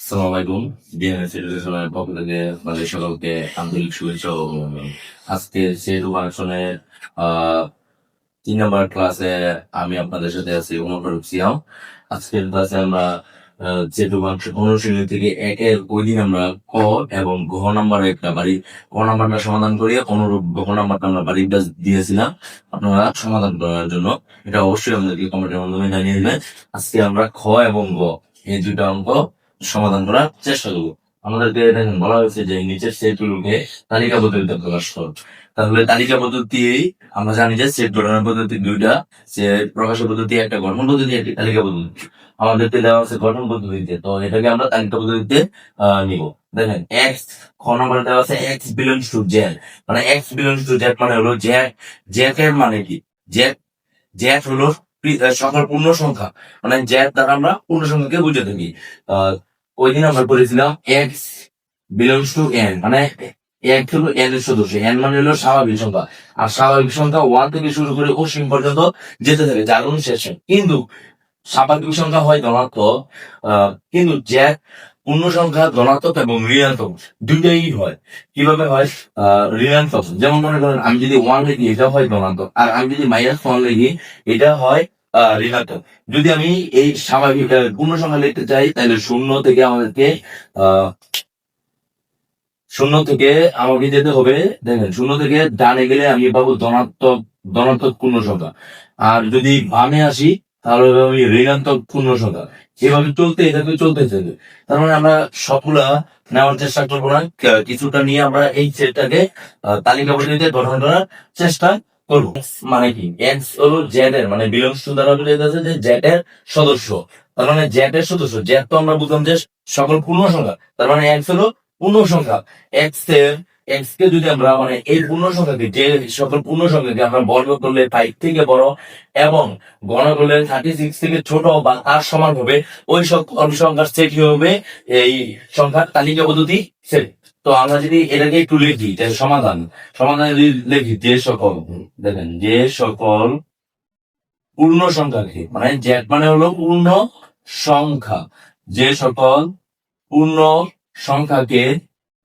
আসসালামু আলাইকুম। ডিএনএস এডুকেশনের পক্ষ থেকে আপনাদের সকলকে আন্তরিক শুভেচ্ছা ও অভিনন্দন। আজকে সেট ফাংশনের 3 নম্বর ক্লাসে আমি আপনাদের সাথে আছি ওমর ফারুক সিয়াম। আজকের ক্লাসে আমরা সেট ফাংশন অনুশীলনী থেকে একের ওই দিন আমরা ক এবং ঘ নাম্বার একটা বাড়ি ক নাম্বারটা সমাধান করিয়ে অনুরূপ ঘ নাম্বারটা আমরা বাড়িটা দিয়েছিলাম আপনারা সমাধান করার জন্য। এটা অবশ্যই আমাদেরকে কমেন্টের মাধ্যমে জানিয়ে দিবেন। আজকে আমরা খ এবং গ এই দুইটা অঙ্ক সমাধান করার চেষ্টা করবো। আমাদেরকে দেখেন বলা হয়েছে যে নিচের সেটগুলোকে তালিকা পদ্ধতিতে প্রকাশ করো। তাহলে তালিকা পদ্ধতি আমরা জানি যে সেট গঠনের পদ্ধতি দুইটা, সেট প্রকাশের পদ্ধতি একটা, গঠন পদ্ধতি একটি, তালিকা পদ্ধতি। আমাদেরকে দেওয়া হচ্ছে গঠন পদ্ধতিতে, তো এটাকে আমরা তালিকা পদ্ধতিতে নিব। দেখেন এক্স খ নম্বরে দেওয়া আছে এক্স বিলংস টু জেড, মানে এক্স বিলংস টু জেড মানে হলো জেড। জেড এর মানে কি? জেড জেড হলো সকল পূর্ণ সংখ্যা, মানে জেড দ্বারা আমরা পূর্ণ সংখ্যাকে বুঝে থাকি। ওই দিন আমরা পড়েছিলাম এক্স বিলংস টু এন, মানে এক্স হলো এন এর সদস্য, এন মানে হলো স্বাভাবিক সংখ্যা, আর স্বাভাবিক সংখ্যা 1 থেকে শুরু করে অসীম পর্যন্ত যেতে থাকে, যার কোনো শেষ নেই। কিন্তু স্বাভাবিক সংখ্যা হয় ধনাত্মক, কিন্তু যে পূর্ণ সংখ্যা ধনাত্মক এবং ঋণাত্মক দুইটাই হয়। কিভাবে হয়? ঋণাত্মক, যেমন মনে করেন আমি যদি 1 লিখি এটা হয় ধনাত্মক, আর আমি যদি -1 লিখি এটা হয় ঋণাত্মক। যদি আমি এই স্বাভাবিক পূর্ণ সংখ্যা লিখতে চাই তাহলে শূন্য থেকে আমাদেরকে আমাকে যেতে হবে। দেখেন শূন্য থেকে ডানে গেলে আমি পাবো ধনাত্মক ধনাত্মক পূর্ণ সংখ্যা, আর যদি বামে আসি তাহলে আমি ঋণাত্মক পূর্ণ সংখ্যা। এভাবে চলতে থাকবে। তার মানে আমরা সবগুলা নেওয়ার চেষ্টা করবো না, কিছুটা নিয়ে আমরা এই সেটটাকে তালিকা পদ্ধতিতে গঠন করার চেষ্টা করবো। মানে কি? এক্স হলো জেড এর, মানে বিলংস টু দ্বারা বোঝাচ্ছে যে জেড এর সদস্য। তার মানে জেড এর সদস্য, জেড তো আমরা বুঝলাম যে সকল পূর্ণ সংখ্যা, তার মানে এক্স হলো পূর্ণ সংখ্যা। এক্স কে যদি আমরা মানে এই পূর্ণ সংখ্যাকে, যে সকল পূর্ণ সংখ্যাকে আমরা বর্গ করলে 5 থেকে বড় এবং গণ করলে 36 থেকে ছোট বা তার সমান হবে, ওই সকল সংখ্যার সেট হবে এই সংখ্যার তালিকা পদ্ধতি সেট। তো আমরা যদি এটাকে একটু লিখি, যে সমাধান যদি লিখি, যে সকল, দেখেন যে সকল পূর্ণ সংখ্যাকে, মানে জেড মানে হলো পূর্ণ সংখ্যা, যে সকল পূর্ণ সংখ্যাকে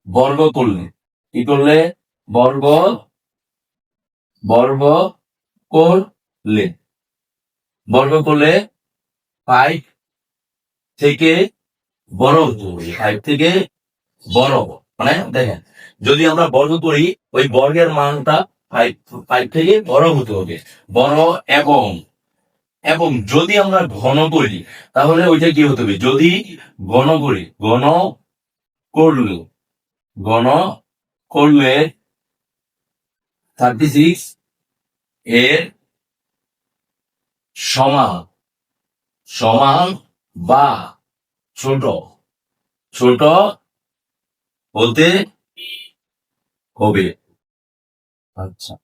বর্গ করলে, কি করলে? বর্গ বর্গ করলে বর্গ করলে 5 থেকে বড় হতে হবে, 5 থেকে বড়। মানে দেখেন যদি আমরা বর্গ করি ওই বর্গের মানটা 5 থেকে বড় হতে হবে, বড়। এবং এবং যদি আমরা ঘন করি তাহলে ওইটা কি হতে হবে? যদি ঘন করি, করলে গণ করলে 36 এর সমান সমান বা ছোট ছোট হতে হবে। আচ্ছা,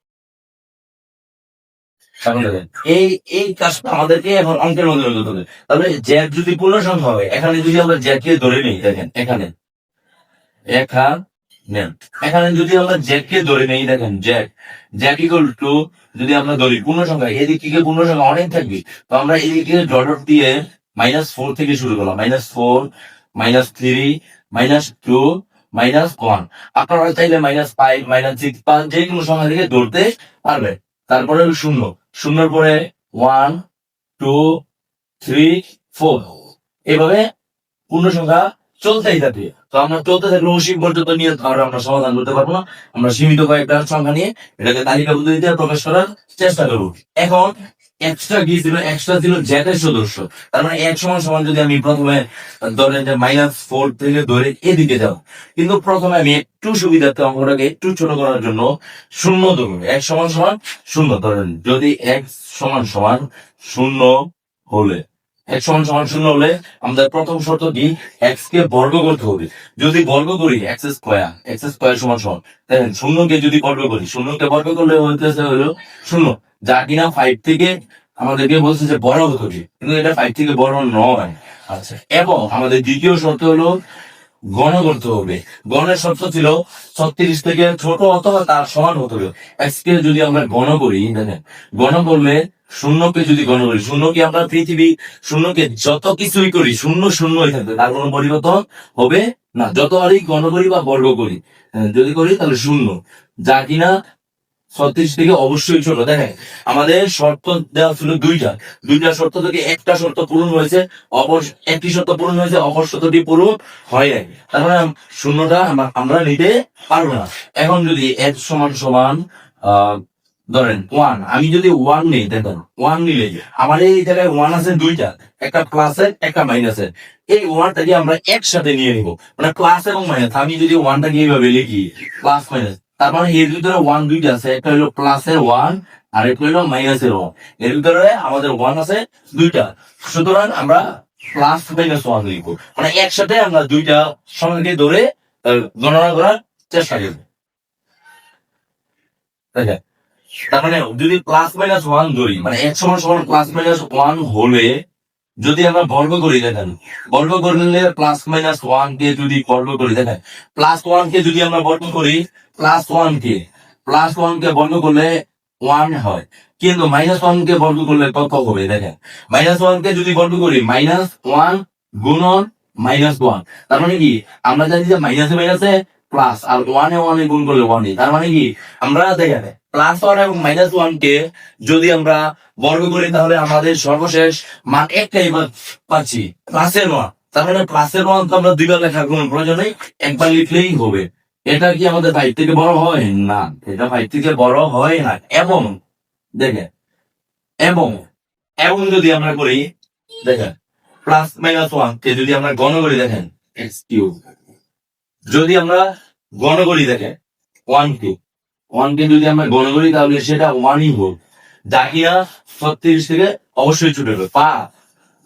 এখন দেখেন এই এই কাজটা আমাদেরকে এখন অঙ্কের মধ্যে করতে হবে। তাহলে জেড যদি পূর্ণ সংখ্যা হয়, এখানে যদি আমরা জেড কে ধরে নিই, দেখেন এখানে এখানে যদি আমরা জেড কে ধরে নেই, দেখেন জেড ইকুয়াল টু, যদি আমরা ধরি পূর্ণ সংখ্যা, এদিকে পূর্ণ সংখ্যা অনেক থাকবে, তো আমরা এদিকে ডট দিয়ে -4 থেকে শুরু করলাম, -4 -3 -2 -1। আপনারা চাইলে -5 -6 5 যে কোনো সংখ্যা থেকে ধরতে পারবে। তারপরে শূন্য, শূন্যর পরে 1 2 3 4, এভাবে পূর্ণ সংখ্যা চলতেই থাকে। তো আমরা চলতে থাকলে অসীম পর্যন্ত নিয়ে আমরা সমাধান করতে পারবো না, আমরা সীমিত কয়েকটা সংখ্যা নিয়ে এটাকে তালিকা পদ্ধতিতে প্রকাশ করার চেষ্টা করবো। এখন এক্সট্রা কি ছিল? এক্সট্রা ছিল জেড এর সদস্য। তার মানে এক সমান সমান যদি আমি প্রথমে ধরেন যে -4 থেকে ধরে এদিকে যাব, কিন্তু প্রথমে আমি একটু সুবিধার্থে অঙ্কটাকে একটু ছোট করার জন্য শূন্য ধরবো। এক সমান সমান শূন্য ধরেন, যদি এক্স সমান সমান শূন্য হলে, x সমান সমান শূন্য হলে আমাদের প্রথম শর্ত কি? x কে বর্গ করতে হবে। যদি বর্গ করি x স্কয়ার সমান সমান, দেখেন শূন্যকে যদি বর্গ করি, শূন্যকে বর্গ করলে হইতেছে হলো শূন্য, যা কিনা 5 থেকে আমাদেরকে বলছে যে বড় হতে হবে, কিন্তু এটা 5 থেকে বড় নয়। আচ্ছা, এবং আমাদের দ্বিতীয় শর্ত হলো গণ করতে হবে। গণের শর্ত ছিল 36 থেকে ছোট অথবা তার সমান হতে হবে। x কে যদি আমরা গণ করি, দেখেন গণ করলে শূন্যকে যদি গণ করি, শূন্যকে আমরা পৃথিবী শূন্যকে যত কিছুই করি শূন্য শূন্যই থাকবে, তার কোনো পরিবর্তন হবে না। যতবারই গণ করি বা বর্গ করি, যদি করি তাহলে শূন্য, যা কিনা 36 থেকে অবশ্যই ছোট। দেখেন আমাদের শর্ত দেওয়া ছিল দুইটা শর্ত থেকে একটা শর্ত পূরণ হয়েছে, অপর একটি শর্ত পূরণ হয়েছে, অপর শর্তটি পূরণ হয় নাই, তার মানে শূন্যটা আমরা নিতে পারবো না। এখন যদি x সমান সমান ধরেন 1, আমি যদি 1 নেই, দেখেন 1 নিলে আমার এই জায়গায় 1 আছে দুইটা, একটা প্লাসের একটা মাইনাসের, এই 1টাকে আমরা একসাথে নিয়ে নিব, মানে প্লাস এবং মাইনাস। আমি যদি 1টাকে এইভাবে লিখি প্লাস মাইনাস, তার মানে এর ভিতরে 1 দুইটা আছে, একটা হলো প্লাসের 1 আর একটা হলো মাইনাসের 1, এর ভিতরে আমাদের 1 আছে দুইটা, সুতরাং আমরা প্লাস মাইনাস 1 লিখবো, মানে একসাথে আমরা দুইটা সংখ্যাকে ধরে গণনা করার চেষ্টা করবো। দেখেন তার মানে যদি প্লাস মাইনাস 1 ধরি, মানে এক সমান সমান প্লাস মাইনাস 1 হলে যদি আমরা বর্গ করি, দেখেন বর্গ করলে প্লাস মাইনাস 1 কে যদি বর্গ করি, দেখেন প্লাস 1 কে যদি আমরা বর্গ করি, প্লাস 1 কে বর্গ করলে 1 হয়, কিন্তু মাইনাস 1 কে বর্গ করলে কত হবে? দেখেন মাইনাস 1 কে যদি বর্গ করি, মাইনাস 1 গুণন মাইনাস 1, তার মানে কি আমরা জানি যে মাইনাসে মাইনাসে প্লাস, আর 1 এ গুণ করলে 1, তার মানে কি আমরা দেখেন প্লাস 1 এবং মাইনাস 1 কে যদি আমরা বর্গ করি তাহলে আমাদের সর্বশেষ মান একটাই পাচ্ছি, প্লাসের 1। তার মানে প্লাসের 1 তো আমরা দুইবার লেখার কোনো প্রয়োজন নেই, একবার লিখলেই হবে। এটা কি আমাদের 5 থেকে বড় হয়? না, এটা 5 থেকে বড় হয় না। এবং দেখেন এবং এবং যদি আমরা করি, দেখেন প্লাস মাইনাস 1 কে যদি আমরা গণ করি, দেখেন x কিউব, যদি আমরা গণ করি, দেখেন 1 কে যদি আমরা গণ করি তাহলে সেটা 1ই হোক, যা কিনা 36 থেকে অবশ্যই ছোট হবে।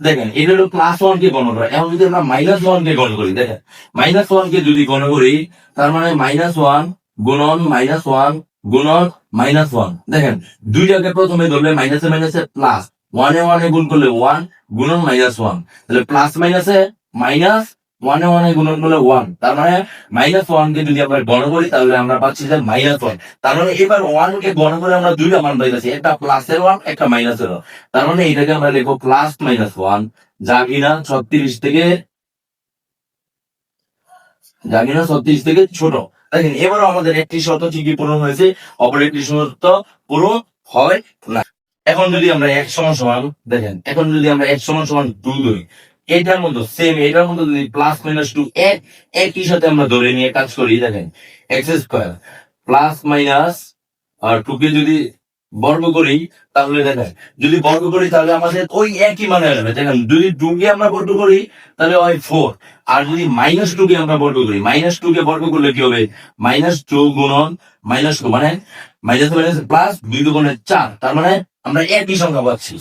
দেখেন এটা হলো প্লাস 1 কে গণ করা। এখন যদি আমরা মাইনাস 1 কে গণ করি, দেখেন মাইনাস 1 কে যদি গণ করি, তার মানে মাইনাস 1 গুণন মাইনাস 1 গুণন মাইনাস 1, দেখেন দুইটাকে প্রথমে ধরলে মাইনাসে মাইনাসে প্লাস, 1 এ গুণ করলে 1 গুণন মাইনাস 1, তাহলে প্লাস মাইনাসে মাইনাস, 1 এ গুণন করলে 1, তার মানে মাইনাস 1 কে যদি আমরা গণ করি তাহলে আমরা পাচ্ছি যে মাইনাস 1। তার মানে এবার 1 কে গণ করে আমরা দুইটা মান পাইতেছি, একটা প্লাসের 1 একটা মাইনাসের 1, তার মানে এটাকে আমরা লিখবো প্লাস মাইনাস 1, যা কিনা 36 থেকে ছোট। দেখেন এবারও আমাদের একটি শর্ত ঠিকই পূরণ হয়েছে, অপর একটি শর্ত পূরণ হয় না। এখন যদি আমরা x সমান সমান, দেখেন এখন যদি আমরা x সমান সমান 2 ধরি, এটার মধ্যে সেম, এটার মধ্যে যদি প্লাস মাইনাস 2 একই সাথে আমরা ধরে নিয়ে কাজ করি, দেখেন x স্কোয়ার প্লাস মাইনাস আর 2 কে যদি বর্গ করি, তাহলে দেখেন যদি বর্গ করি তাহলে আমাদের ওই একই মানে আসবে। দেখেন যদি 2 কে আমরা বর্গ করি তাহলে হয় 4, আর যদি মাইনাস 2 কে আমরা বর্গ করি, মাইনাস 2 কে বর্গ করলে কি হবে? মাইনাস 2 গুণন মাইনাস 2, মানে মাইনাস মাইনাস প্লাস 2 গুণে 4, তার মানে আমরা একই সংখ্যা পাচ্ছি,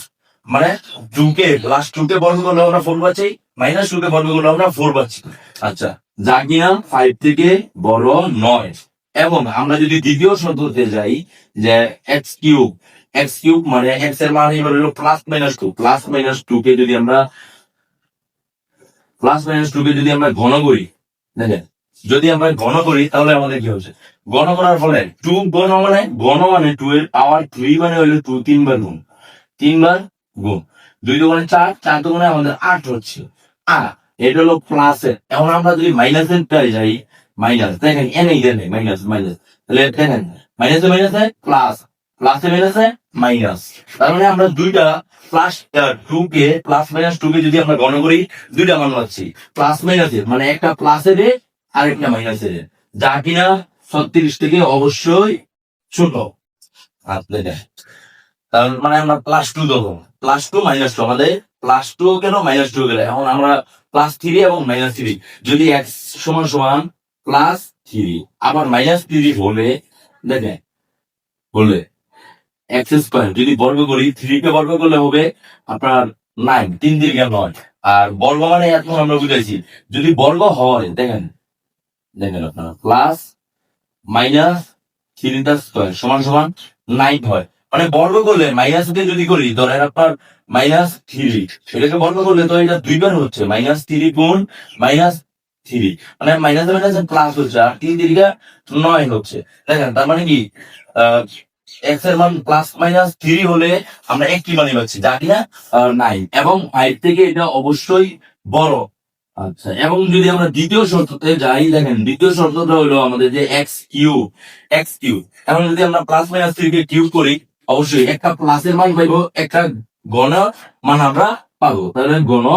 মানে 2 কে প্লাস 2 কে বর্গ করলে আমরা 4 পাচ্ছি, মাইনাস 2 কে বর্গ করলে আমরা 4 পাচ্ছি। আচ্ছা, যা কিনা 5 থেকে বড় নয়। এবং আমরা যদি দ্বিতীয় শর্ততে যাই যে x কিউব মানে x এর মান এবার হলো প্লাস মাইনাস 2 কে যদি আমরা ঘন করি, দেখেন যদি আমরা ঘন করি তাহলে আমাদের কি হচ্ছে? ঘন করার ফলে 2 ঘন মানে 2 এর পাওয়ার 3 মানে হলো 2 3 বার গুণ 2 দুগুণে 4, 4 দুগুণে আমাদের 8 হচ্ছে। এটা হলো প্লাসের। এখন আমরা যদি মাইনাসের যাই, মাইনাস, দেখেন এনেই দেন মাইনাস, তাহলে দেখেন মাইনাসে মাইনাসে প্লাস, প্লাসে মাইনাসে মাইনাস, তার মানে আমরা দুইটা প্লাস 2 কে প্লাস মাইনাস 2 কে যদি আমরা গণ করি, দুইটা মান পাচ্ছি প্লাস মাইনাসের, মানে একটা প্লাসের আর একটা মাইনাসের, যা কিনা 36 থেকে অবশ্যই ছোট। তার মানে আমরা প্লাস 2 দেবো, প্লাস 2 মাইনাস 2, আমাদের প্লাস 2 কেন মাইনাস 2 গেলে, এখন আমরা প্লাস 3 এবং মাইনাস 3, যদি x সমান সমান প্লাস 3 আবার মাইনাস 3 হলে, দেখেন বললে x স্কোয়ার যদি বর্গ করি, 3 কে বর্গ করলে হবে আপনার 9, 3 3 9, আর বর্গ মানে এখন আমরা বুঝাইছি যদি বর্গ হয়, দেখেন আপনার প্লাস মাইনাস 3 স্কোয়ার সমান সমান 9 হয়, মানে বর্গ করলে মাইনাস দিয়ে যদি করি, ধরেন আপনার মাইনাস 3, এটাকে বর্গ করলে তো এটা দুইবার হচ্ছে, মাইনাস 3 গুণ মাইনাস 3, মানে মাইনাস মাইনাস প্লাস হচ্ছে, আর 3 3 9 হচ্ছে। দেখেন তার মানে কি এক্স এর মান প্লাস মাইনাস 3 হলে আমরা একটি মানই পাচ্ছি, যা কিনা 9, এবং 5 থেকে এটা অবশ্যই বড়। আচ্ছা, এবং যদি আমরা দ্বিতীয় শর্ততে যাই, দেখেন দ্বিতীয় শর্তটা হলো আমাদের যে এক্স কিউ। এখন যদি আমরা প্লাস মাইনাস 3 কে কিউব করি, অবশ্যই একটা প্লাসের মান পাইবো, একটা গণ মান আমরা পাবো। তাহলে গণ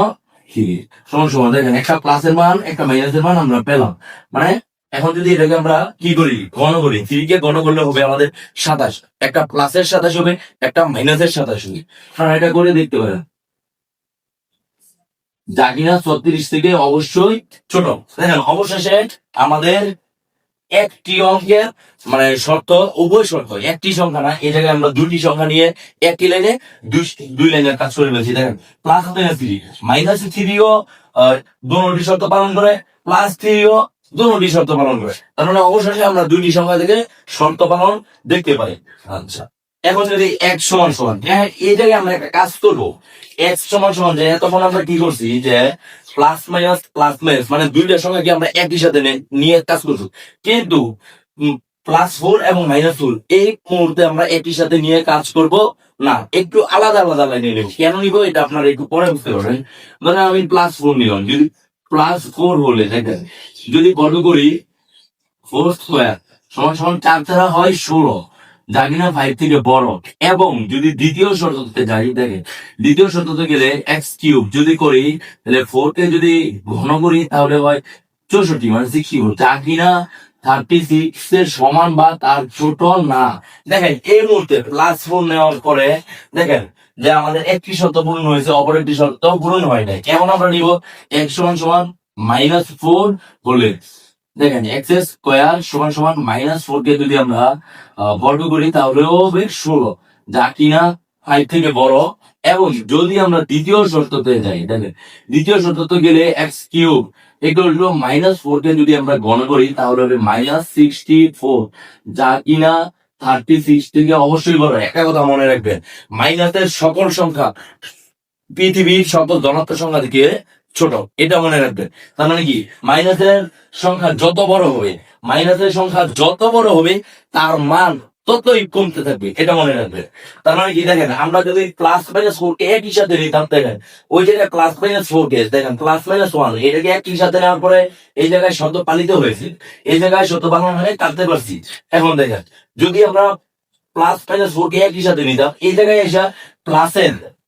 থ্রি সমান সমান, দেখেন একটা প্লাসের মান একটা মাইনাসের মান আমরা পেলাম। মানে এখন যদি এটাকে আমরা কি করি, গণ করি, 3 কে গণ করলে হবে আমাদের 27। একটা প্লাসের 27 হবে, একটা মাইনাসের 27 হবে। আপনারা এটা করে দেখতে পারেন, যা কিনা 36 থেকে অবশ্যই ছোট। দেখেন অবশেষে আমাদের একটি অঙ্কের মানে শর্ত, উভয় শর্ত, একটি সংখ্যা না, এই জায়গায় আমরা দুটি সংখ্যা নিয়ে একটি লাইনে দুই লাইনের কাজ করে ফেলছি। দেখেন প্লাস মাইনাস 3, মাইনাস 3ও দুটি শর্ত পালন করে, প্লাস 3ও দুটি শর্ত পালন করে। তার মানে অবশেষে আমরা দুইটি সংখ্যা থেকে শর্ত পালন দেখতে পাই। আচ্ছা, এখন যদি এক সমান সমান, এই জায়গায় আমরা একটা কাজ করবো। এক্স সমান সমান যে তখন আমরা কি করছি, যে প্লাস মাইনাস মানে দুইটার সঙ্গে কি আমরা একই সাথে নিয়ে কাজ করছি, কিন্তু +4 এবং -4 এই মুহূর্তে আমরা একই সাথে নিয়ে কাজ করব না, একটু আলাদা আলাদা লাইনে নেব। কেন নিব এটা আপনারা একটু পরে বুঝতে পারবেন। ধরেন আমি +4 নিলাম, যদি +4 হলে দেখেন, যদি বর্গ করি 4 স্কোয়ার সমান সমান 4 ছাড়া হয় 16, যা কিনা 5 থেকে বড়। এবং যদি দ্বিতীয় শর্ততে যাই, দেখেন দ্বিতীয় শর্ততে গেলে এক্স কিউব যদি করি, তাহলে 4 কে যদি ঘন করি তাহলে হয় 64, মানে 64, যা কিনা 36 এর সমান বা তার ছোট না। দেখেন এই মুহূর্তে +4 নেওয়ার পরে দেখেন যে আমাদের একটি শর্ত পূরণ হয়েছে, অপর একটি শর্ত পূরণ হয় নাই। কেমন আমরা নিব, x সমান সমান -4 হলে, দেখেন এক্স স্কোয়ার সমান সমান -4 কে যদি আমরা বর্গ করি তাহলেও হবে 16, যা কিনা 5 থেকে বড়। এবং যদি আমরা দ্বিতীয় শর্ততে যাই, দেখেন দ্বিতীয় শর্ততে গেলে এক্স কিউব ইকুয়াল টু -4 কে যদি আমরা গণ করি তাহলে হবে -64, যা কিনা 36 থেকে অবশ্যই বড়। একটা কথা মনে রাখবেন, মাইনাসের সকল সংখ্যা পৃথিবীর সকল ধনাত্মক সংখ্যা থেকে ছোট, এটা মনে রাখবেন। তার মানে কি, মাইনাসের সংখ্যা যত বড় হবে, তার মান ততই কমতে থাকবে, এটা মনে রাখবেন। তার মানে কি, দেখেন আমরা যদি +-4 কে একই সাথে নিতাম, দেখেন ওই জায়গায় +-4 কে, দেখেন +-1 এটাকে একই সাথে নেওয়ার পরে এই জায়গায় শর্ত পালিত হয়েছে, এই জায়গায় শর্ত পালন হয়ে কাটতে পারছি। এখন দেখেন যদি আমরা +-4 কে একই সাথে নিতাম, এই জায়গায় এসে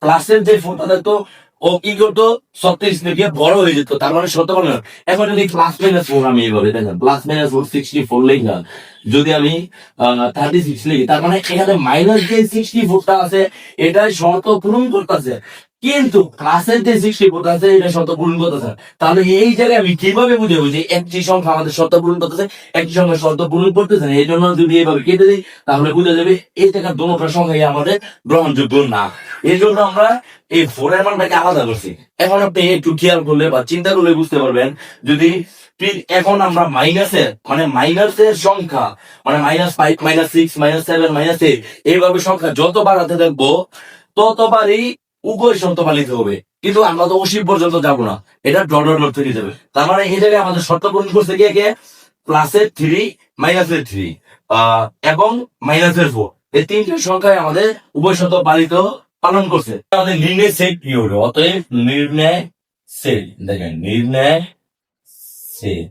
প্লাসের যে ফোনটা থাকতো ও কি করতো, 36 থেকে বড় হয়ে যেত, তার মানে শত পালন। এখন যদি +-4 আমি এইভাবে দেখেন +-4 64 লেখা, যদি আমি 36 লিখি, তার মানে এখানে মাইনাস যে 64টা আছে এটা শর্ত পূরণ করতেছে, কিন্তু প্লাসের যে 64টা আছে এটা শর্ত পূরণ করতেছে। তাহলে এই জায়গায় আমি কিভাবে বুঝাবো যে একটি সংখ্যা আমাদের শর্ত পূরণ করতেছে, একটি সংখ্যা শর্ত পূরণ করতেছে না? এই জন্য যদি এইভাবে কেটে দিই তাহলে বুঝা যাবে এই জায়গার দুটোটা সংখ্যাই আমাদের গ্রহণযোগ্য না। এই জন্য আমরা এই 4 এর মানটাকে আলাদা করছি। এখন আপনি একটু খেয়াল করলে বা চিন্তা করলে বুঝতে পারবেন, যদি এখন আমরা মাইনাসের সংখ্যা মানে -5, -6, -7, -8 এইভাবে সংখ্যা যত বাড়াতে থাকবো ততবারই উভয় শর্ত পালিত হবে। কিন্তু আমরা তো অসীম পর্যন্ত যাব না, এটা ডট থেকে যাবে। তার মানে এই জায়গায় আমাদের শর্ত পূরণ করছে কে, +3, -3 এবং -4, এই তিনটে সংখ্যায় আমাদের উভয় শর্ত পালন করছে। আমাদের নির্ণয় সেট কি হলো, অতএব নির্ণয় সেট, দেখেন নির্ণয় সেট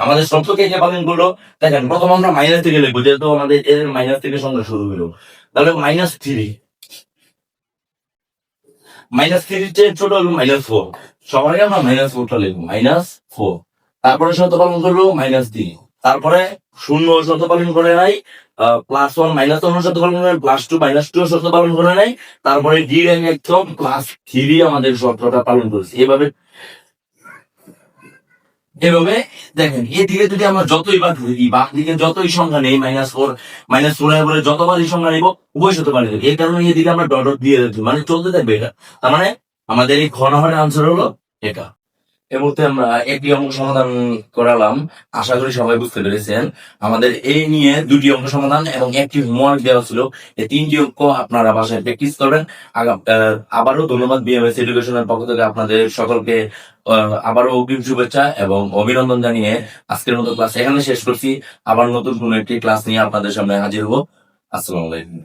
আমাদের শর্ত কে পালন করলো। দেখেন প্রথম আমরা মাইনাস থেকে লিখবো, যেহেতু আমাদের এর মাইনাস থেকে সংখ্যা শুরু হলো, তাহলে -3 চেয়ে ছোট হলো -4, সবার আগে আমরা -4টা লিখবো, -4। তারপরে শর্ত পালন করলো -3, তারপরে শূন্য শর্ত পালন করে নাই, +1 -1 শর্ত পালন করে, +2 -2 শর্ত পালন করে নাই, তারপরে ডিরেক্ট একদম +3 আমাদের শর্তটা পালন করেছে। এভাবে দেখেন এদিকে যদি আমরা যতই বাদ দিই, বাম দিকে যতই সংখ্যা নেই, -4 এর পরে যতবারই সংখ্যা নেব উভয় শত পালিত, এই কারণে এদিকে আমরা ডট দিয়ে দিচ্ছি, মানে চলতে থাকবে এটা। তার মানে আমাদের এই ঘ নম্বরের আনসার হলো এটা। এই মুহূর্তে আমরা একটি অঙ্ক সমাধান করালাম। আশা করি সবাই বুঝতে পেরেছেন। আমাদের এই নিয়ে 2টি অঙ্ক সমাধান এবং একটি হোমওয়ার্ক দেওয়া ছিল। এই 3টি অঙ্ক আপনারা বাসায় প্র্যাকটিস করবেন। আবারও ধন্যবাদ বিএমএস এডুকেশনের পক্ষ থেকে আপনাদের সকলকে আবারও অগ্রিম শুভেচ্ছা এবং অভিনন্দন জানিয়ে আজকের মতো ক্লাস এখানে শেষ করছি। আবার নতুন কোনো একটি ক্লাস নিয়ে আপনাদের সামনে হাজির হবো। আসসালামু আলাইকুম।